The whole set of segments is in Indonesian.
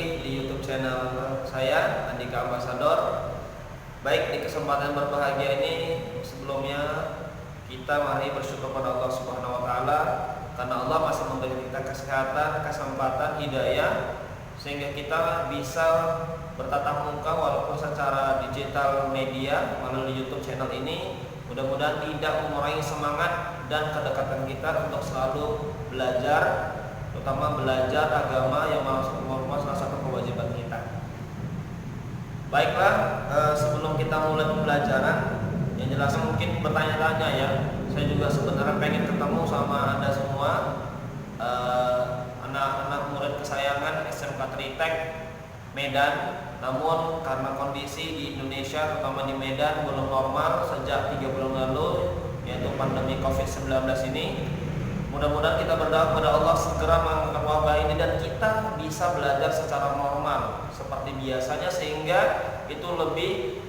lagi di YouTube channel saya, Andika Ambassador. Baik, di kesempatan berbahagia ini sebelumnya kita mari bersyukur pada Allah Subhanahu wa taala karena Allah masih memberi kita kesehatan, kesempatan, hidayah sehingga kita bisa bertatap muka walaupun secara digital media melalui YouTube channel ini. Mudah-mudahan tidak mengurangi semangat dan kedekatan kita untuk selalu belajar, terutama belajar agama yang merupakan salah satu kewajiban kita. Baiklah, sebelum kita mulai pembelajaran, yang jelas mungkin bertanya-tanya ya. Saya juga sebenarnya pengen ketemu sama Anda semua, anak-anak murid kesayangan SMK Tritek Medan. Namun karena kondisi di Indonesia, terutama di Medan, belum normal sejak 3 bulan lalu, yaitu pandemi COVID-19 ini. Mudah-mudahan kita berdoa kepada Allah segera mengangkat wabah ini dan kita bisa belajar secara normal seperti biasanya sehingga itu lebih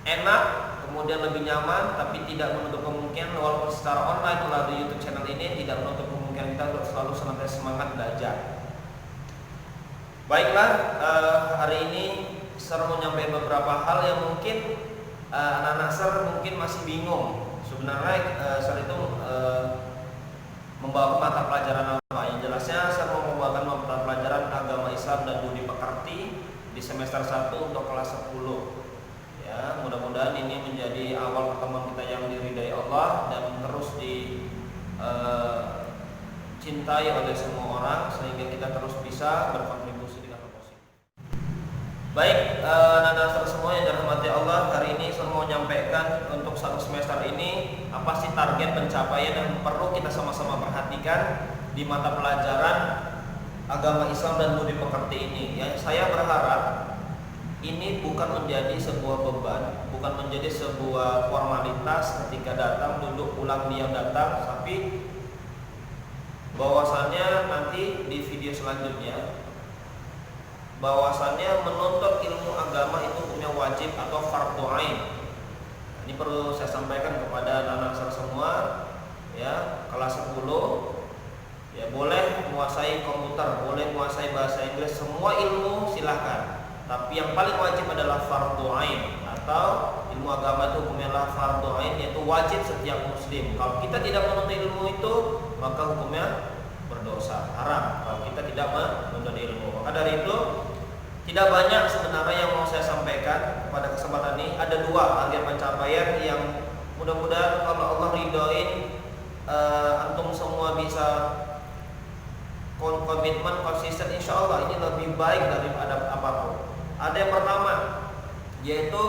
enak, kemudian lebih nyaman, tapi tidak menutup kemungkinan walaupun secara online melalui YouTube channel ini tidak menutup kemungkinan kita untuk selalu senantiasa semangat belajar. Baiklah, hari ini saya mau menyampaikan beberapa hal yang mungkin anak-anak ser mungkin masih bingung. Sebenarnya saat itu membawa mata pelajaran apa? Yang jelasnya saya mau membawakan mata pelajaran agama Islam dan budi pekerti di semester 1 untuk kelas 10. Ya, mudah-mudahan ini menjadi awal pertemuan kita yang diridai Allah dan terus dicintai oleh semua orang sehingga kita terus bisa berkontribusi dengan positif. Baik, anak-anak semua yang dirahmati Allah, hari ini saya mau menyampaikan untuk satu semester ini apa sih target pencapaian yang perlu kita sama-sama perhatikan di mata pelajaran agama Islam dan budi pekerti ini. Ya, saya berharap ini bukan menjadi sebuah beban, bukan menjadi sebuah formalitas ketika datang duduk ulang diam datang, tapi bahwasannya nanti di video selanjutnya bahwasannya menuntut ilmu agama itu hukumnya wajib atau fardhu ain. Ini perlu saya sampaikan kepada anak-anak saya semua ya, kelas 10 ya, boleh menguasai komputer, boleh menguasai bahasa Inggris, semua ilmu silahkan. Tapi yang paling wajib adalah fardhu ain atau ilmu agama itu hukumnya adalah fardhu ain, yaitu wajib setiap muslim. Kalau kita tidak menuntut ilmu itu, maka hukumnya berdosa, haram kalau kita tidak menuntut ilmu. Maka dari itu tidak banyak sebenarnya yang mau saya sampaikan pada kesempatan ini. Ada dua target pencapaian yang mudah-mudahan kalau Allah ridhoin antum semua bisa komitmen konsisten, insya Allah ini lebih baik daripada apapun. Ada yang pertama yaitu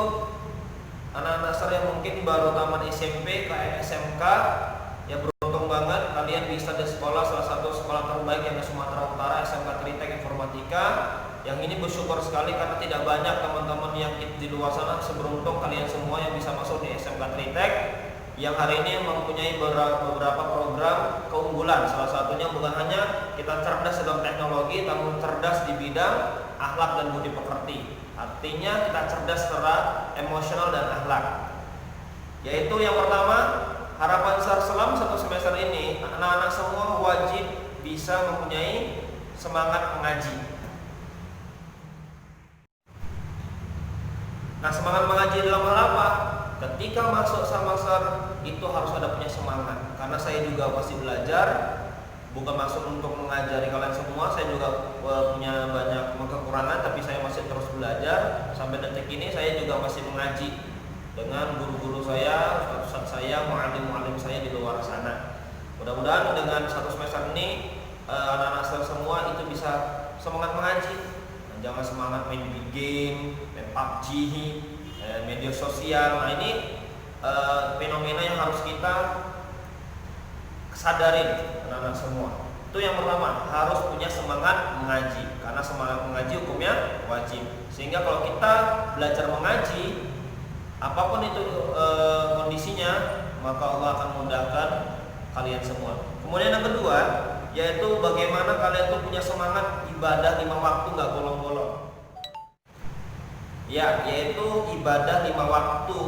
anak-anak saya yang mungkin baru tamat SMP ke SMK. Ya, beruntung banget kalian bisa di sekolah, salah satu sekolah terbaik yang di Sumatera Utara, SMK Tritek Informatika. Yang ini bersyukur sekali karena tidak banyak teman-teman yang di luar sana seberuntung kalian semua yang bisa masuk di SMK Tritek yang hari ini mempunyai beberapa program keunggulan. Salah satunya bukan hanya kita cerdas dalam teknologi, namun cerdas di bidang akhlak dan budi pekerti. Artinya kita cerdas secara emosional dan akhlak. Yaitu yang pertama, harapan saya selama satu semester ini anak-anak semua wajib bisa mempunyai semangat mengaji. Nah, semangat mengaji dalam hal apa? Ketika masuk semester itu harus ada punya semangat. Karena saya juga masih belajar, bukan masuk untuk mengajari kalian semua. Saya juga punya banyak kekurangan, tapi saya masih terus belajar. Sampai detik ini saya juga masih mengaji dengan guru-guru saya, ustaz saya, muallim-muallim saya di luar sana. Mudah-mudahan dengan satu semester ini anak-anak saya semua itu bisa semangat mengaji. Jangan semangat main game, main PUBG, media sosial. Nah, ini fenomena yang harus kita sadarin anak-anak semua. Itu yang pertama, harus punya semangat mengaji. Karena semangat mengaji hukumnya wajib. Sehingga kalau kita belajar mengaji, apapun itu kondisinya, maka Allah akan mudahkan kalian semua. Kemudian yang kedua, yaitu bagaimana kalian tuh punya semangat ibadah 5 waktu nggak bolong-bolong. Ya, yaitu ibadah 5 waktu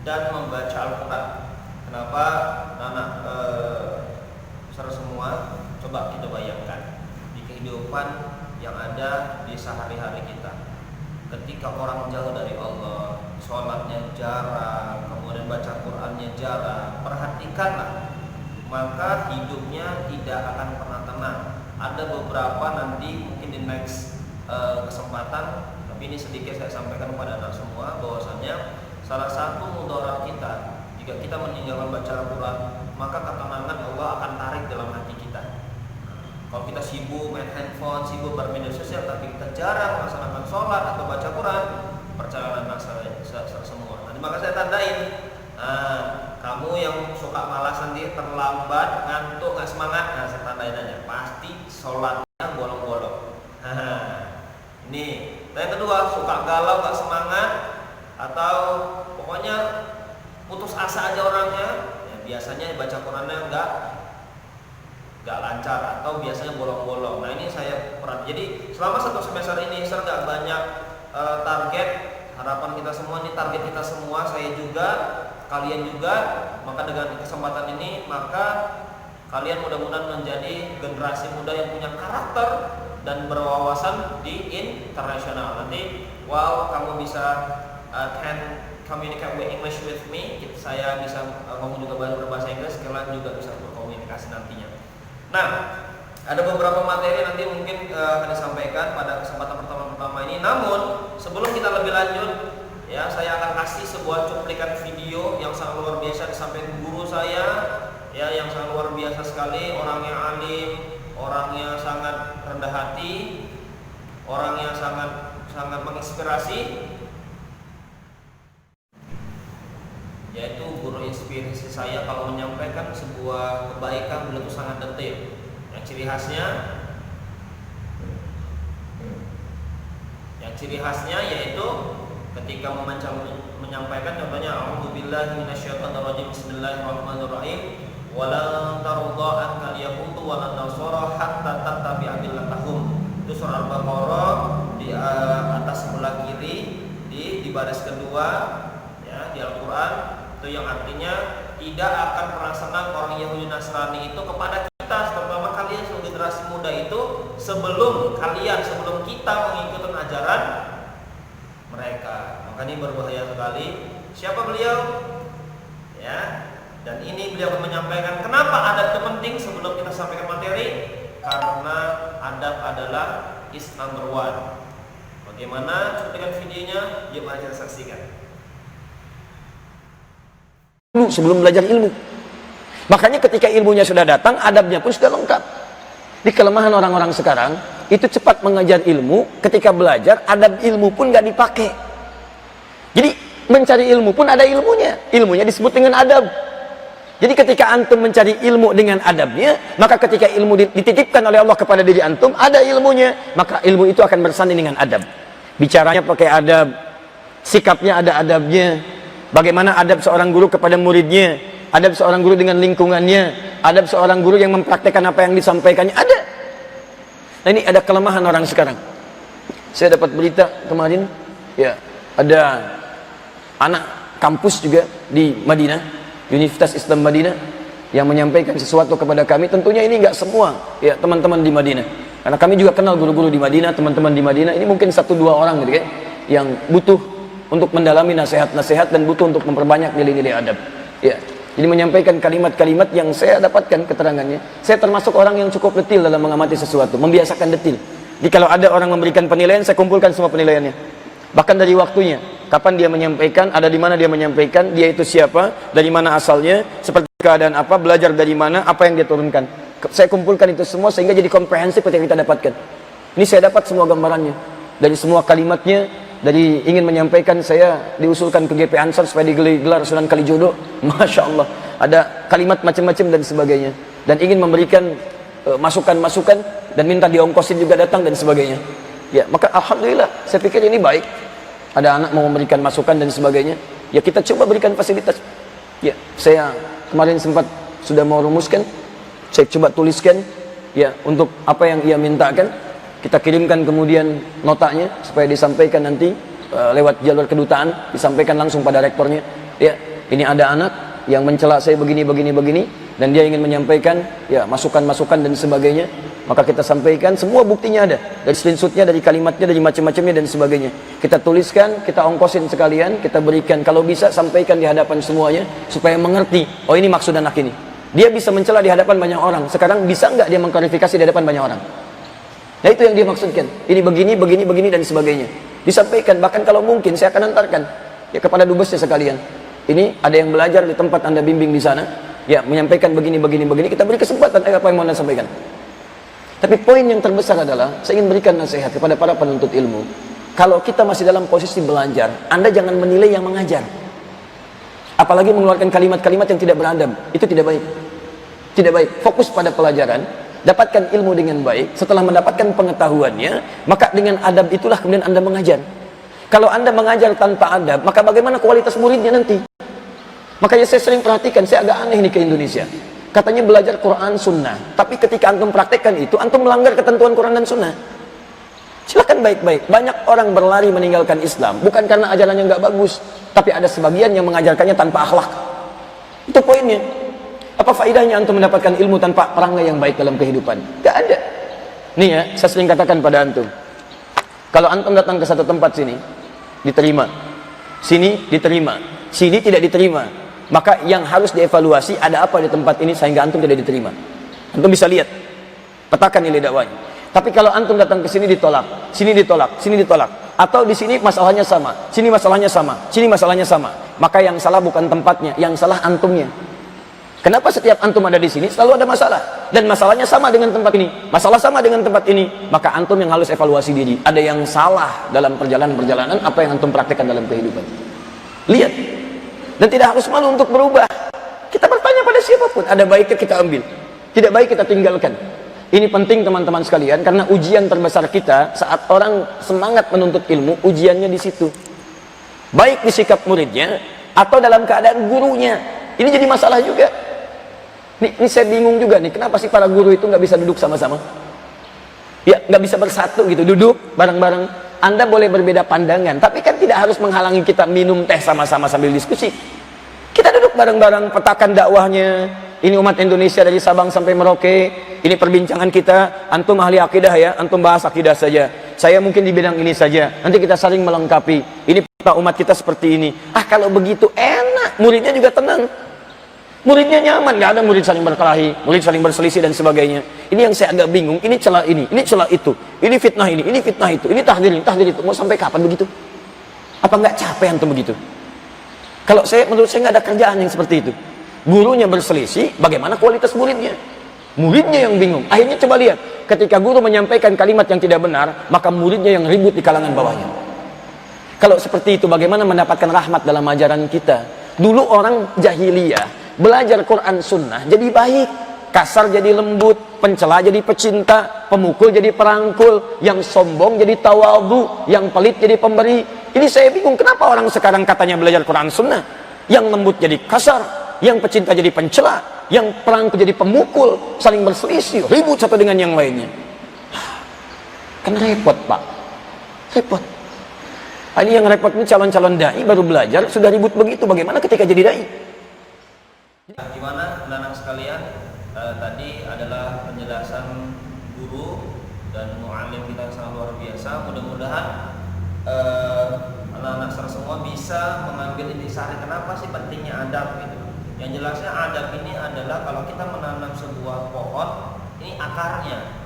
dan membaca Al-Quran. Kenapa? Anak saudara semua, coba kita bayangkan di kehidupan yang ada di sehari-hari kita. Ketika orang jauh dari Allah, sholatnya jarang, kemudian baca Qur'annya jarang, perhatikanlah, maka hidupnya tidak akan pernah tenang. Ada beberapa nanti mungkin di next kesempatan, tapi ini sedikit saya sampaikan kepada anak semua, bahwasanya salah satu mudarat kita jika kita meninggalkan baca Al-Quran, maka ketenangan Allah akan tarik dalam hati kita. Kalau kita sibuk main handphone, sibuk bermedia sosial, tapi kita jarang melaksanakan sholat atau baca Quran, perjalanan semua. Nanti maka saya tandain, kamu yang suka malas nanti terlambat, ngantuk, nggak semangat, saya tandain aja, pasti sholatnya bolong-bolong. Ini. Dan yang kedua, suka galau, nggak semangat, atau pokoknya putus asa aja orangnya, ya biasanya baca Qurannya nggak lancar atau biasanya bolong-bolong. Nah ini saya perhati. Jadi selama satu semester ini saya nggak banyak target. Harapan kita semua ini, target kita semua, saya juga, kalian juga. Maka dengan kesempatan ini, maka kalian mudah-mudahan menjadi generasi muda yang punya karakter dan berwawasan di internasional. Nanti, kamu bisa can communicate with English with me. Saya bisa ngomong juga berbahasa Inggris, kalian juga bisa berkomunikasi nantinya. Nah, ada beberapa materi nanti mungkin akan disampaikan pada kesempatan pertama ini. Namun sebelum kita lebih lanjut, ya saya akan kasih sebuah cuplikan video yang sangat luar biasa disampaikan guru saya, ya yang sangat luar biasa sekali, orangnya alim, orangnya sangat rendah hati, orangnya sangat menginspirasi. Yaitu guru inspirasi saya kalau menyampaikan sebuah kebaikan beliau itu sangat detail. Yang ciri khasnya yaitu ketika menyampaikan contohnya a'udzubillahi minasyaitonirrajim bismillahirrahmanirrahim walan tarudha ankal yahudu walan nasara hatta tattabi'a millatahum. Itu surah Al-Baqarah di atas sebelah kiri di baris kedua ya di Al-Qur'an. Itu yang artinya tidak akan pernah senang orang Yahudi Nasrani itu kepada kita, terutama kalian sebagai generasi muda itu, sebelum kita mengikuti ajaran mereka. Maka ini berbahaya sekali. Siapa beliau? Ya. Dan ini beliau menyampaikan kenapa adab itu penting sebelum kita sampaikan materi, karena adab adalah is number one. Bagaimana cuplikan videonya? Yuk mari kita saksikan. Sebelum belajar ilmu. Makanya ketika ilmunya sudah datang, adabnya pun sudah lengkap. Di kelemahan orang-orang sekarang itu cepat mengajar ilmu, ketika belajar adab ilmu pun nggak dipakai. Jadi mencari ilmu pun ada ilmunya disebut dengan adab. Jadi ketika antum mencari ilmu dengan adabnya, maka ketika ilmu dititipkan oleh Allah kepada diri antum, ada ilmunya, maka ilmu itu akan bersanding dengan adab. Bicaranya pakai adab, sikapnya ada adabnya. Bagaimana adab seorang guru kepada muridnya, adab seorang guru dengan lingkungannya, adab seorang guru yang mempraktekkan apa yang disampaikannya, ada. Nah ini ada kelemahan orang sekarang. Saya dapat berita kemarin, ya ada anak kampus juga di Madinah, Universitas Islam Madinah, yang menyampaikan sesuatu kepada kami. Tentunya ini enggak semua, ya teman-teman di Madinah. Karena kami juga kenal guru-guru di Madinah, teman-teman di Madinah. Ini mungkin 1-2 orang gitu kan, yang butuh untuk mendalami nasihat-nasihat dan butuh untuk memperbanyak nilai-nilai adab. Ya, jadi menyampaikan kalimat-kalimat yang saya dapatkan keterangannya. Saya termasuk orang yang cukup detil dalam mengamati sesuatu, membiasakan detil. Jadi kalau ada orang memberikan penilaian, saya kumpulkan semua penilaiannya. Bahkan dari waktunya, kapan dia menyampaikan, ada di mana dia menyampaikan, dia itu siapa, dari mana asalnya, seperti keadaan apa, belajar dari mana, apa yang dia turunkan. Saya kumpulkan itu semua sehingga jadi komprehensif ketika kita dapatkan. Ini saya dapat semua gambarannya, dari semua kalimatnya. Dari ingin menyampaikan, saya diusulkan ke GP Ansar supaya digelar Sunan Kalijodo. Masya Allah, ada kalimat macam-macam dan sebagainya. Dan ingin memberikan masukan-masukan dan minta diongkosin juga datang dan sebagainya. Ya, maka alhamdulillah, saya pikir ini baik. Ada anak mau memberikan masukan dan sebagainya. Ya kita coba berikan fasilitas. Ya, saya kemarin sempat sudah mau rumuskan, saya coba tuliskan, ya untuk apa yang ia mintakan. Kita kirimkan kemudian notanya supaya disampaikan nanti lewat jalur kedutaan, disampaikan langsung pada rektornya. Ya, ini ada anak yang mencela saya begini dan dia ingin menyampaikan ya masukan-masukan dan sebagainya. Maka kita sampaikan, semua buktinya ada. Dari screenshotnya, dari kalimatnya, dari macam-macamnya dan sebagainya. Kita tuliskan, kita ongkosin sekalian, kita berikan. Kalau bisa, sampaikan di hadapan semuanya, supaya mengerti, oh ini maksud anak ini. Dia bisa mencela di hadapan banyak orang. Sekarang bisa nggak dia mengklarifikasi di hadapan banyak orang? Nah itu yang dia maksudkan. Ini begini, begini, begini dan sebagainya. Disampaikan, bahkan kalau mungkin saya akan antarkan ya kepada dubesnya sekalian. Ini ada yang belajar di tempat Anda bimbing di sana, ya menyampaikan begini, begini, begini. Kita beri kesempatan, apa yang mau Anda sampaikan. Tapi poin yang terbesar adalah, saya ingin berikan nasihat kepada para penuntut ilmu. Kalau kita masih dalam posisi belajar, Anda jangan menilai yang mengajar. Apalagi mengeluarkan kalimat-kalimat yang tidak beradab. Itu tidak baik. Tidak baik. Fokus pada pelajaran, dapatkan ilmu dengan baik. Setelah mendapatkan pengetahuannya, maka dengan adab itulah kemudian Anda mengajar. Kalau Anda mengajar tanpa adab, maka bagaimana kualitas muridnya nanti? Makanya saya sering perhatikan, saya agak aneh nih ke Indonesia. Katanya belajar Quran Sunnah, tapi ketika antum praktekkan itu, antum melanggar ketentuan Quran dan Sunnah. Silakan baik-baik. Banyak orang berlari meninggalkan Islam, bukan karena ajarannya nggak bagus, tapi ada sebagian yang mengajarkannya tanpa akhlak. Itu poinnya. Apa faedahnya antum mendapatkan ilmu tanpa perangai yang baik dalam kehidupan? Gak ada. Nih ya, saya sering katakan pada antum, kalau antum datang ke satu tempat sini, diterima, sini diterima, sini tidak diterima, maka yang harus dievaluasi ada apa di tempat ini sehingga antum tidak diterima. Antum bisa lihat, petakan nilai dakwahnya. Tapi kalau antum datang ke sini ditolak, sini ditolak, sini ditolak, atau di sini masalahnya sama, sini masalahnya sama, sini masalahnya sama, maka yang salah bukan tempatnya, yang salah antumnya. Kenapa setiap antum ada di sini selalu ada masalah, dan masalahnya sama dengan tempat ini, masalah sama dengan tempat ini, maka antum yang harus evaluasi diri. Ada yang salah dalam perjalanan apa yang antum praktekkan dalam kehidupan. Lihat, dan tidak harus malu untuk berubah. Kita bertanya pada siapapun, ada baiknya kita ambil, tidak baik kita tinggalkan. Ini penting teman-teman sekalian, karena ujian terbesar kita saat orang semangat menuntut ilmu, ujiannya di situ. Baik di sikap muridnya atau dalam keadaan gurunya. Ini jadi masalah juga. Ini saya bingung juga nih, kenapa sih para guru itu nggak bisa duduk sama-sama? Ya, nggak bisa bersatu gitu, duduk bareng-bareng. Anda boleh berbeda pandangan, tapi kan tidak harus menghalangi kita minum teh sama-sama sambil diskusi. Kita duduk bareng-bareng, petakan dakwahnya. Ini umat Indonesia dari Sabang sampai Merauke. Ini perbincangan kita. Antum ahli akidah ya, antum bahas akidah saja. Saya mungkin di bidang ini saja. Nanti kita saling melengkapi. Ini peta umat kita seperti ini. Ah, kalau begitu enak, muridnya juga tenang. Muridnya nyaman, nggak ada murid saling berkelahi, murid saling berselisih dan sebagainya. Ini yang saya agak bingung, ini celah ini celah itu, ini fitnah itu, ini tahdir itu. Mau sampai kapan begitu? Apa nggak capek antum begitu? Kalau menurut saya nggak ada kerjaan yang seperti itu. Gurunya berselisih, bagaimana kualitas muridnya? Muridnya yang bingung. Akhirnya coba lihat, ketika guru menyampaikan kalimat yang tidak benar, maka muridnya yang ribut di kalangan bawahnya. Kalau seperti itu, bagaimana mendapatkan rahmat dalam ajaran kita? Dulu orang jahiliyah belajar Quran Sunnah jadi baik, kasar jadi lembut, pencela jadi pecinta, pemukul jadi perangkul, yang sombong jadi tawadhu, yang pelit jadi pemberi. Ini saya bingung, kenapa orang sekarang katanya belajar Quran Sunnah, yang lembut jadi kasar, yang pecinta jadi pencela, yang perangkul jadi pemukul, saling berselisih, ribut satu dengan yang lainnya. Kan repot Pak, repot. Ini yang repot ini calon-calon dai baru belajar sudah ribut begitu, bagaimana ketika jadi dai? Gimana anak-anak sekalian, tadi adalah penjelasan guru dan mu'alim kita yang sangat luar biasa. Mudah-mudahan anak-anak semua bisa mengambil intisari kenapa sih pentingnya adab gitu. Yang jelasnya adab ini adalah kalau kita menanam sebuah pohon, ini akarnya.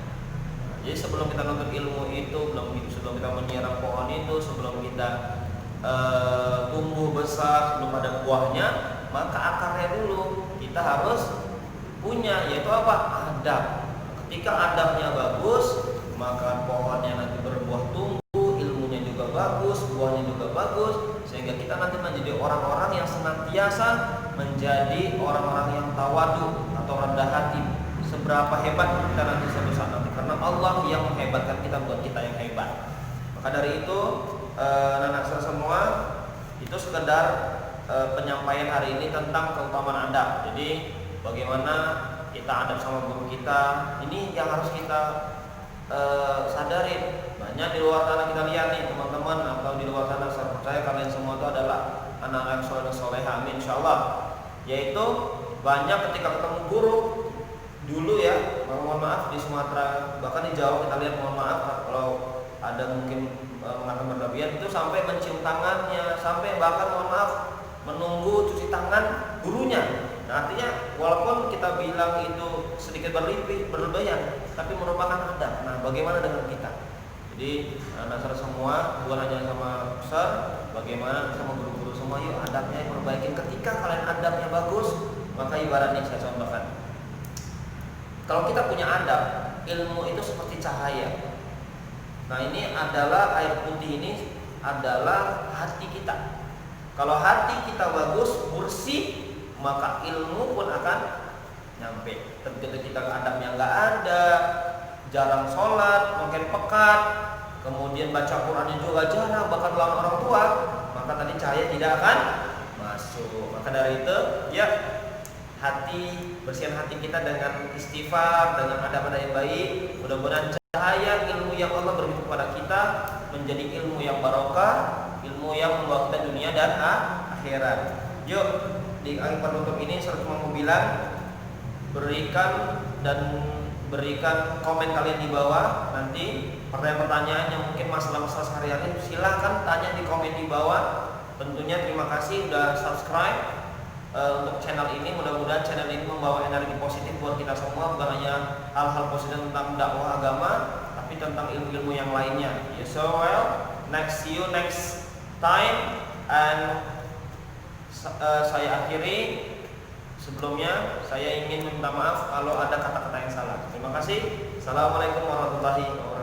Jadi sebelum kita nuntut ilmu itu, sebelum kita menyiram pohon itu, sebelum kita tumbuh besar, sebelum ada buahnya, maka akarnya dulu kita harus punya, yaitu apa? Adab. Ketika adabnya bagus, maka pohonnya nanti berbuah tumbuh, ilmunya juga bagus, buahnya juga bagus, sehingga kita nanti menjadi orang-orang yang senantiasa menjadi orang-orang yang tawadu atau rendah hati. Seberapa hebat kita nanti suatu saat nanti, karena Allah yang menghebatkan kita, bukan kita yang hebat. Maka dari itu, anak-anak semua, itu sekedar penyampaian hari ini tentang keutamaan adab. Jadi bagaimana kita adab sama guru kita, ini yang harus kita sadarin. Banyak di luar sana kita lihat nih teman-teman, atau di luar sana saya percaya kalian semua itu adalah anak-anak soleh, amin insyaallah. Yaitu banyak ketika ketemu guru dulu ya, mohon maaf di Sumatera, bahkan di Jawa kita lihat, mohon maaf kalau ada mungkin mengatakan berlebihan, itu sampai mencium tangannya, sampai bahkan mohon maaf menunggu cuci tangan gurunya. Nah, artinya walaupun kita bilang itu sedikit berlebihan, tapi merupakan adab. Nah, bagaimana dengan kita? Jadi dasar semua, bukan hanya sama besar, bagaimana sama guru-guru semua, yuk adabnya perbaikin. Ketika kalian adabnya bagus, maka ibaratnya saya contohkan, kalau kita punya adab, ilmu itu seperti cahaya. Nah, ini adalah air putih, ini adalah hati kita. Kalau hati kita bagus, bersih, maka ilmu pun akan nyampe. Tapi ketika kita adabnya nggak ada, jarang sholat, mungkin pekat, kemudian baca Qurannya juga jarang, bahkan lawan orang tua, maka tadi cahaya tidak akan masuk. Maka dari itu, ya hati, bersihkan hati kita dengan istighfar, dengan adab-adab yang baik. Mudah-mudahan cahaya ilmu yang Allah berikan kepada kita menjadi ilmu yang barokah, ilmu yang membawa kita dunia dan akhirat. Yuk, di akhir penutup ini saya cuma mau bilang, berikan komen kalian di bawah. Nanti pertanyaan-pertanyaan yang mungkin masalah-masalah sehari-hari silahkan tanya di komen di bawah. Tentunya terima kasih sudah subscribe untuk channel ini. Mudah-mudahan channel ini membawa energi positif buat kita semua, bukan hanya hal-hal positif tentang dakwah agama, tapi tentang ilmu-ilmu yang lainnya. So well, see you next time, and saya akhiri. Sebelumnya saya ingin minta maaf kalau ada kata-kata yang salah. Terima kasih. Assalamualaikum warahmatullahi wabarakatuh.